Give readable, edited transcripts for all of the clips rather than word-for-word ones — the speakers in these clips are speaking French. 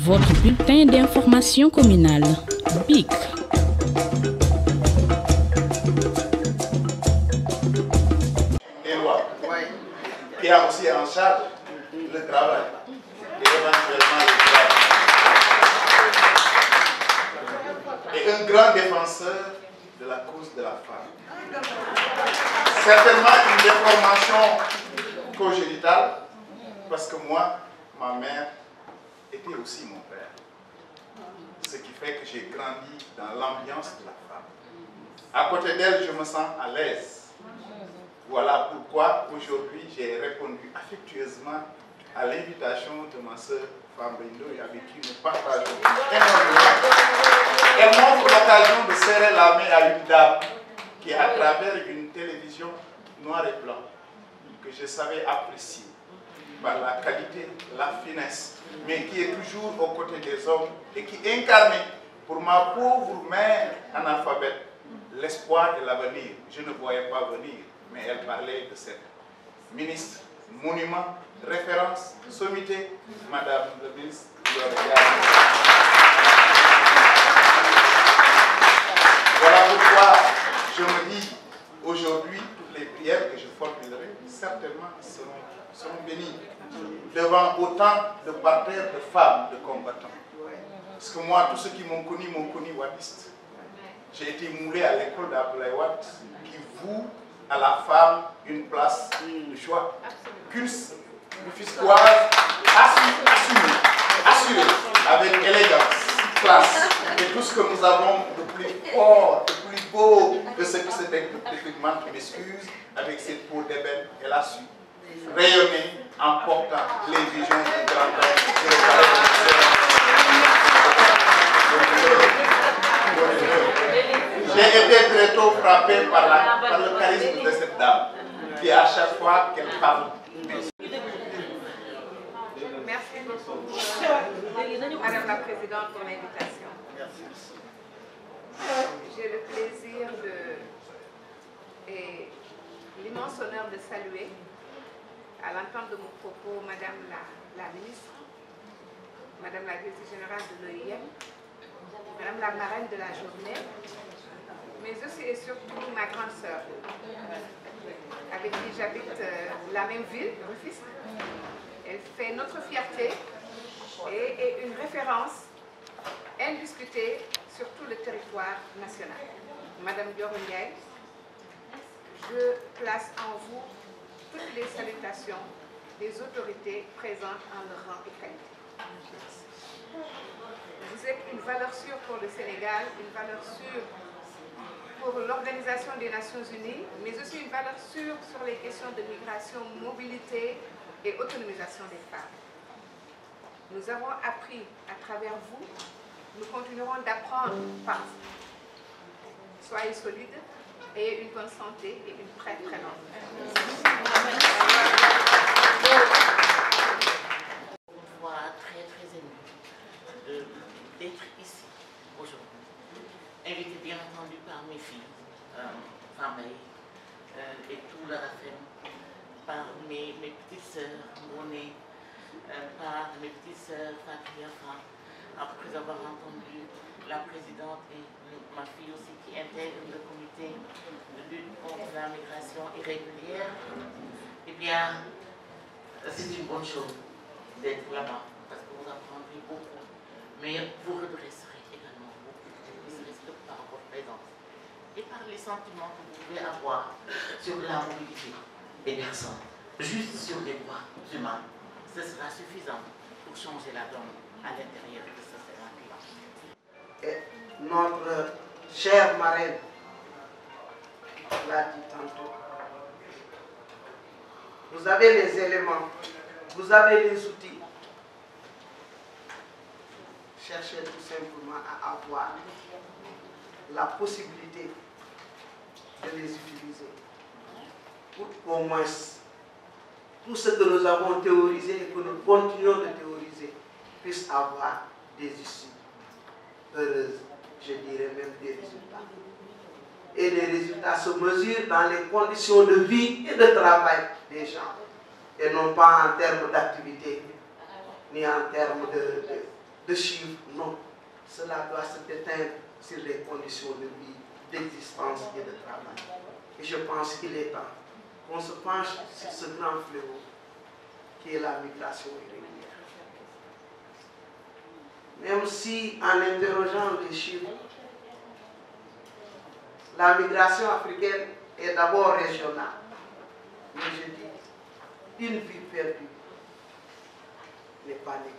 Votre bulletin d'information communale, BIC. Des lois, qui a aussi en charge le travail et éventuellement le travail. Et un grand défenseur de la cause de la femme. Certainement une déformation congénitale, parce que moi, ma mère était aussi mon père. Ce qui fait que j'ai grandi dans l'ambiance de la femme. À côté d'elle, je me sens à l'aise. Voilà pourquoi aujourd'hui j'ai répondu affectueusement à l'invitation de ma sœur Fambrindo et avec qui nous partageons énormément. Elle m'offre l'occasion de serrer la main à une dame qui, à travers une télévision noir et blanc, que je savais apprécier par la qualité, la finesse, mais qui est toujours aux côtés des hommes et qui incarnait pour ma pauvre mère analphabète l'espoir de l'avenir. Je ne voyais pas venir, mais elle parlait de cette ministre, monument, référence, sommité, Madame le ministre. Voilà pourquoi je me dis aujourd'hui, toutes les prières que je formulerai certainement seront bénies devant autant de parterres de femmes, de combattants. Parce que moi, tous ceux qui m'ont connu wadiste. J'ai été moulé à l'école d'Abdoulaye Wade qui voue à la femme une place de choix. Qu'une rufisquoise assurée, avec élégance, classe, et tout ce que nous avons de plus fort, de plus beau de ce que c'était techniquement qui m'excuse, avec cette peau d'ébène, elle a su rayonner en portant les visions du grand homme. J'ai été très tôt frappé par le charisme de cette dame, qui à chaque fois qu'elle parle. Merci beaucoup, Madame la Présidente, pour l'invitation. J'ai le plaisir et l'immense honneur de saluer, à l'entente de mon propos, Madame la Ministre, Madame la Directrice Générale de l'OIM, Madame la marraine de la journée, mais aussi et surtout ma grande sœur, avec qui j'habite la même ville, Rufisque. Elle fait notre fierté et une référence indiscutée sur tout le territoire national. Madame Dior Ndiaye, je place en vous toutes les salutations des autorités présentes en leur rang et qualité. Vous êtes une valeur sûre pour le Sénégal, une valeur sûre pour l'Organisation des Nations Unies, mais aussi une valeur sûre sur les questions de migration, mobilité et autonomisation des femmes. Nous avons appris à travers vous, nous continuerons d'apprendre par vous. Soyez solides, ayez une bonne santé et une très très longue vie. Très émue d'être ici aujourd'hui. Invitée bien entendu par mes filles, Famille et tout le RAFEM, par mes petites sœurs Moné, par mes petites sœurs Fatia, après avoir entendu la présidente et ma fille aussi qui intègre le comité de lutte contre la migration irrégulière. Eh bien, c'est une bonne chose d'être là-bas, parce que vous apprendrez beaucoup, mais vous redresserez également beaucoup, ne serait-ce que par votre présence et par les sentiments que vous pouvez avoir sur la mobilité des personnes, juste sur les droits humains. Ce sera suffisant pour changer la donne à l'intérieur de ce sénateur. Et notre chère marraine l'a dit tantôt. Vous avez les éléments, vous avez les outils. Cherchez tout simplement à avoir la possibilité de les utiliser pour qu'au moins tout ce que nous avons théorisé et que nous continuons de théoriser puisse avoir des issues heureuses, je dirais même des résultats. Et les résultats se mesurent dans les conditions de vie et de travail des gens, et non pas en termes d'activité, ni en termes de chiffres, non. Cela doit se déteindre sur les conditions de vie, d'existence et de travail. Et je pense qu'il est temps qu'on se penche sur ce grand fléau qui est la migration irrégulière. Même si, en interrogeant les chiffres, la migration africaine est d'abord régionale. Mais je dis, une vie perdue n'est pas négligeable.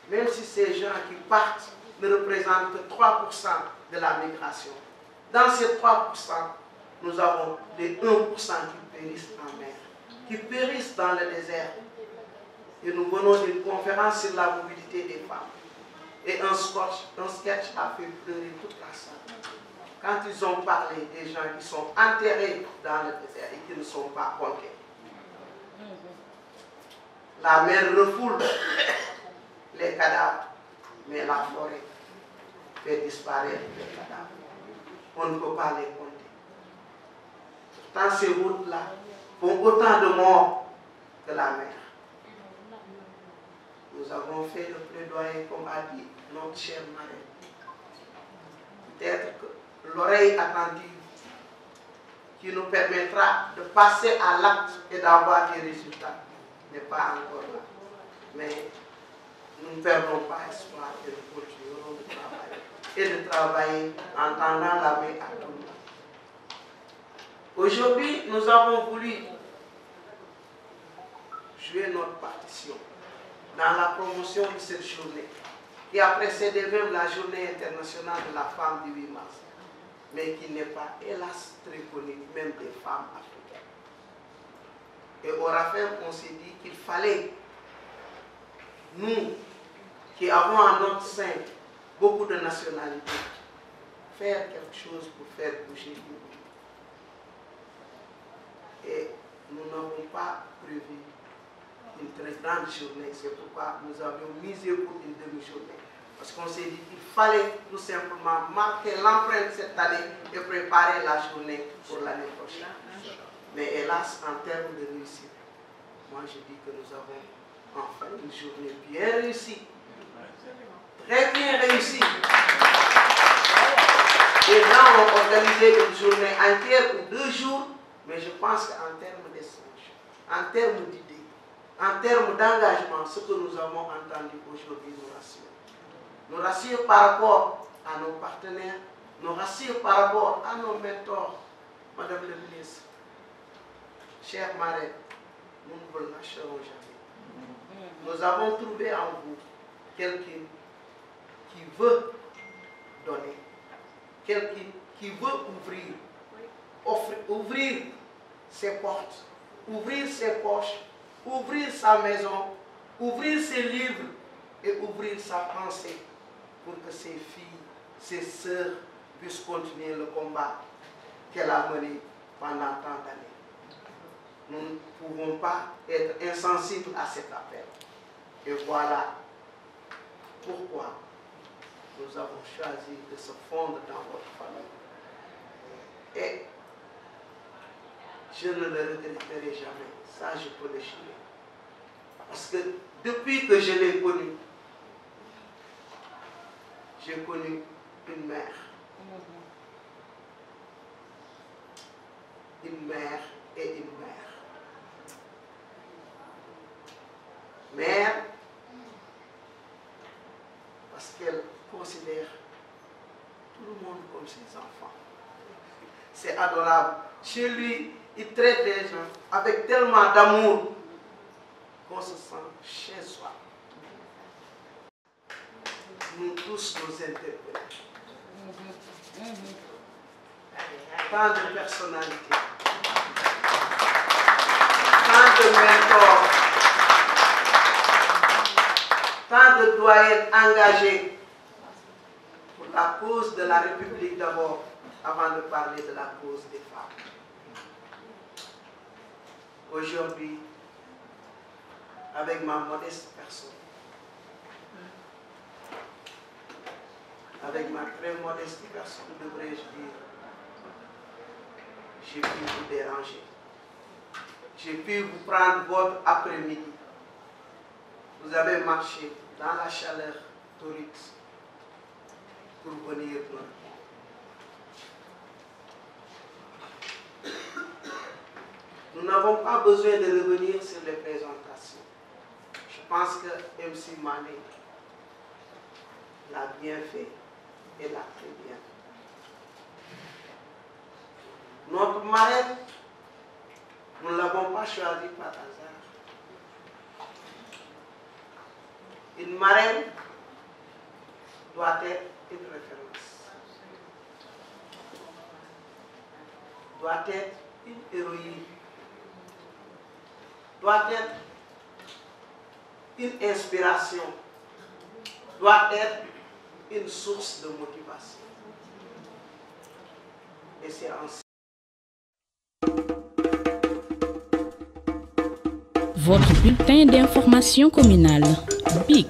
Même si ces gens qui partent ne représentent que 3% de la migration, dans ces 3%, nous avons les 1% qui périssent en mer, qui périssent dans le désert. Et nous venons d'une conférence sur la mobilité des femmes. Et un sketch a fait pleurer toute la salle. Quand ils ont parlé des gens qui sont enterrés dans le désert et qui ne sont pas comptés. La mer refoule les cadavres, mais la forêt fait disparaître les cadavres. On ne peut pas les compter. Pourtant, ces routes-là font autant de morts que la mer. Nous avons fait le plaidoyer, comme a dit notre cher marraine. Peut-être que l'oreille attentive qui nous permettra de passer à l'acte et d'avoir des résultats n'est pas encore là. Mais nous ne perdons pas espoir et nous continuerons de travailler. Et de travailler en tendant la main à tout le monde. Aujourd'hui, nous avons voulu jouer notre partition dans la promotion de cette journée, qui a précédé même la journée internationale de la femme du 8 mars, mais qui n'est pas, hélas, très connue, même des femmes africaines. Et au RAFEM, on s'est dit qu'il fallait, nous, qui avons en notre sein beaucoup de nationalités, faire quelque chose pour faire bouger le monde. Et nous n'avons pas prévu une très grande journée, c'est pourquoi nous avions misé pour une demi-journée. Parce qu'on s'est dit qu'il fallait tout simplement marquer l'empreinte cette année et préparer la journée pour l'année prochaine. Mais hélas, en termes de réussite, moi je dis que nous avons enfin une journée bien réussie. Très bien réussie. Les gens ont organisé une journée entière ou 2 jours, mais je pense qu'en termes d'échange, en termes d'idées, en termes d'engagement, ce que nous avons entendu aujourd'hui nous rassure. Nous rassure par rapport à nos partenaires, nous rassure par rapport à nos mentors. Madame le ministre, chère marraine, nous ne vous lâcherons jamais. Nous avons trouvé en vous quelqu'un qui veut donner, quelqu'un qui veut ouvrir ses portes, ouvrir ses poches, ouvrir sa maison, ouvrir ses livres et ouvrir sa pensée pour que ses filles, ses sœurs puissent continuer le combat qu'elle a mené pendant tant d'années. Nous ne pouvons pas être insensibles à cet appel. Et voilà pourquoi nous avons choisi de se fondre dans votre famille. Et je ne le regretterai jamais. Ça, je peux le jurer. Parce que depuis que je l'ai connu, j'ai connu une mère. Une mère et une mère. Mère, parce qu'elle considère tout le monde comme ses enfants. C'est adorable. Chez lui, il traite les gens avec tellement d'amour qu'on se sent chez soi. Nous tous nous interpellons. Tant de personnalités, tant de mentors, tant de doyens engagés pour la cause de la République d'abord, avant de parler de la cause des femmes. Aujourd'hui, avec ma modeste personne, avec ma très modeste personne, devrais-je dire, j'ai pu vous déranger. J'ai pu vous prendre votre après-midi. vous avez marché dans la chaleur torride pour venir nous répondre. Nous n'avons pas besoin de revenir sur les présentations. Je pense que MC Mané l'a bien fait et l'a très bien fait. Notre marraine, nous ne l'avons pas choisi par hasard. Une marraine doit être une référence, doit être une héroïne, doit être une inspiration, doit être une source de motivation. Et c'est ainsi. Votre bulletin d'information communale, BIC.